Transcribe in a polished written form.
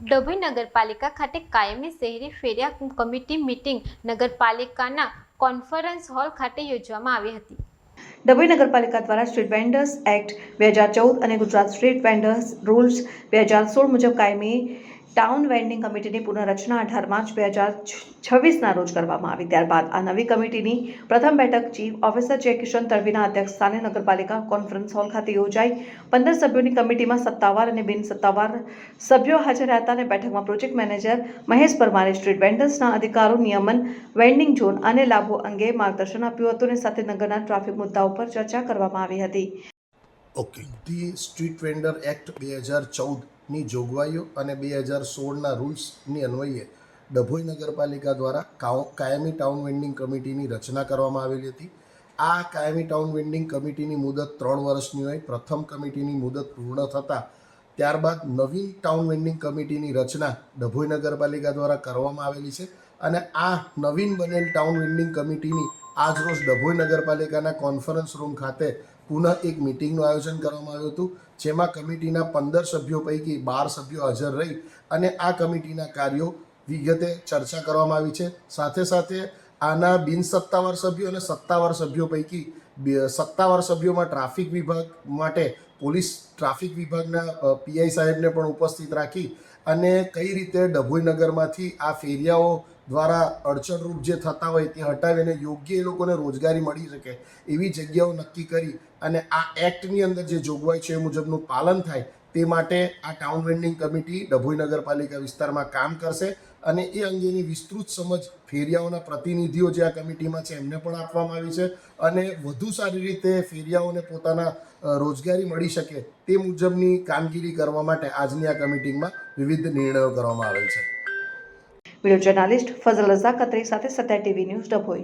ડભોઈ નગરપાલિકા ખાતે કાયમી શહેરી ફેરિયા કમિટી મીટિંગ નગરપાલિકાના કોન્ફરન્સ હોલ ખાતે યોજવામાં આવી હતી। ડભોઈ નગરપાલિકા દ્વારા સ્ટ્રીટ વેન્ડર્સ એક્ટ 2014 અને ગુજરાત સ્ટ્રીટ વેન્ડર્સ રૂલ્સ 2016 મુજબ કાયમી ટાઉન વેન્ડિંગ કમિટીની પુનઃરચના 18 માર્ચ 2026ના રોજ કરવામાં આવી। ત્યારબાદ આ નવી કમિટીની પ્રથમ બેઠક ચીફ ઓફિસર જે કિશન તડવીના અધ્યક્ષસ્થાને નગરપાલિકા કોન્ફરન્સ હોલ ખાતે યોજાઈ। 15 સભ્યોની કમિટીમાં સત્તાવાર અને બિનસત્તાવાર સભ્યો હાજર હતા અને બેઠકમાં પ્રોજેક્ટ મેનેજર મહેશ પરમારે સ્ટ્રીટ વેન્ડર્સના અધિકારો, નિયમન, વેન્ડિંગ ઝોન અને લાભો અંગે માર્ગદર્શન આપ્યું હતું અને સાથે નગરના ટ્રાફિક મુદ્દાઓ પર ચર્ચા કરવામાં આવી હતી। Okay, the street vendor act 2014ની જોગવાઈઓ અને 2016ના રૂલ્સની અન્વયે ડભોઈ નગરપાલિકા દ્વારા કાયમી ટાઉન વેન્ડિંગ કમિટીની રચના કરવામાં આવેલી હતી। આ કાયમી ટાઉન વેન્ડિંગ કમિટીની મુદત 3 વર્ષની હોય। પ્રથમ કમિટીની મુદત પૂર્ણ થતાં ત્યારબાદ નવીન ટાઉન વેન્ડિંગ કમિટીની રચના ડભોઈ નગરપાલિકા દ્વારા કરવામાં આવેલી છે અને આ નવીન બનેલ ટાઉન વેન્ડિંગ કમિટીની આજરોજ ડભોઈ નગરપાલિકાના કોન્ફરન્સ રૂમ ખાતે પુનઃ એક મિટિંગનું આયોજન કરવામાં આવ્યું હતું, જેમાં કમિટીના 15 સભ્યો પૈકી 12 સભ્યો હાજર રહી અને આ કમિટીના કાર્યો વિગતે ચર્ચા કરવામાં આવી છે। સાથે સાથે આના બિનસત્તાવાર સભ્યો અને સત્તાવાર સભ્યો પૈકી સત્તાવાર સભ્યોમાં ટ્રાફિક વિભાગ માટે પોલીસ ટ્રાફિક વિભાગના પીઆઈ સાહેબને પણ ઉપસ્થિત રાખી અને કઈ રીતે ડભોઈ નગરમાંથી આ ફેરિયાઓ દ્વારા અડચણરૂપ જે થતા હોય તે હટાવીને યોગ્ય એ લોકોને રોજગારી મળી શકે એવી જગ્યાઓ નક્કી કરી અને આ એક્ટની અંદર જે જોગવાઈ છે એ મુજબનું પાલન થાય તે માટે આ ટાઉન વેન્ડિંગ કમિટી ડભોઈ નગરપાલિકા વિસ્તારમાં કામ કરશે અને એ અંગેની વિસ્તૃત સમજ ફેરિયાઓના પ્રતિનિધિઓ જે આ કમિટીમાં છે એમને પણ આપવામાં આવી છે અને વધુ સારી રીતે ફેરિયાઓને પોતાના રોજગારી મળી શકે તે મુજબની કામગીરી કરવા માટે આજની આ કમિટીમાં વિવિધ નિર્ણયો કરવામાં આવેલ છે। वीडियो जर्नलिस्ट फजल रज़ा खत्री साथे सत्या टीवी न्यूज़ डभोई।